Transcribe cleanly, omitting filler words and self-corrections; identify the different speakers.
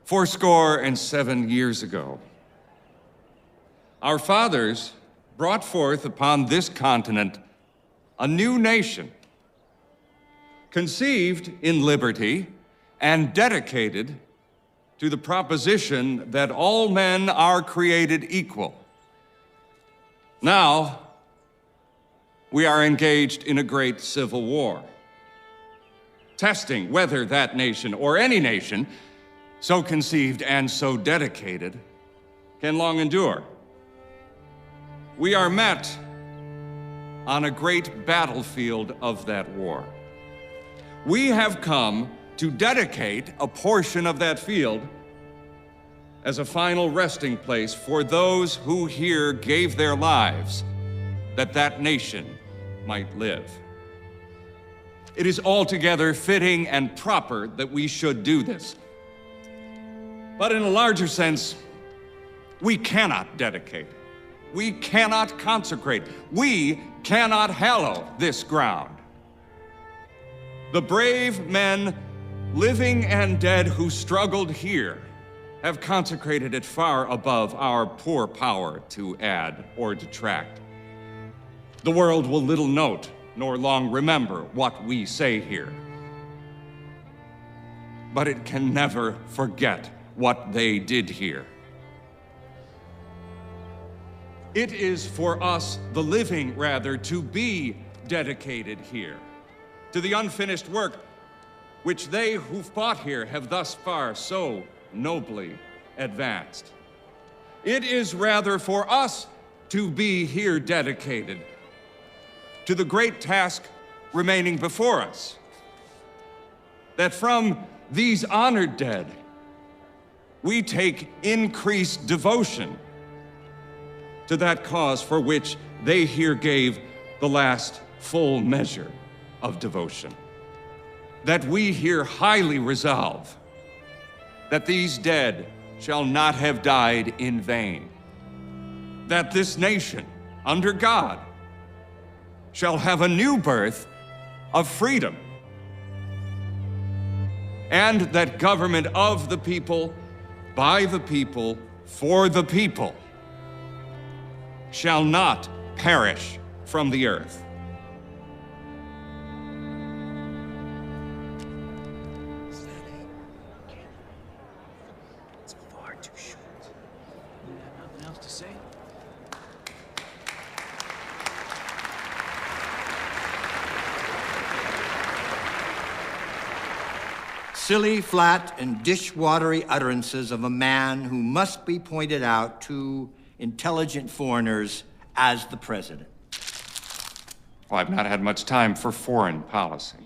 Speaker 1: fourscore and 7 years ago, our fathers brought forth upon this continent a new nation, conceived in liberty and dedicated to the proposition that all men are created equal. Now, we are engaged in a great civil war, testing whether that nation or any nation so conceived and so dedicated can long endure. We are met on a great battlefield of that war. We have come to dedicate a portion of that field as a final resting place for those who here gave their lives that that nation might live. It is altogether fitting and proper that we should do this. But in a larger sense, we cannot dedicate, we cannot consecrate, we cannot hallow this ground. The brave men, living and dead, who struggled here have consecrated it far above our poor power to add or detract. The world will little note nor long remember what we say here, but it can never forget what they did here. It is for us, the living rather, to be dedicated here to the unfinished work which they who fought here have thus far so nobly advanced. It is rather for us to be here dedicated to the great task remaining before us, that from these honored dead we take increased devotion to that cause for which they here gave the last full measure of devotion. That we here highly resolve that these dead shall not have died in vain. That this nation, under God, shall have a new birth of freedom. And that government of the people, by the people, for the people, shall not perish from the earth.
Speaker 2: It's far too short. You have nothing else to say?
Speaker 3: Silly, flat, and dish-watery utterances of a man who must be pointed out to intelligent foreigners as the president.
Speaker 1: Well, I've not had much time for foreign policy.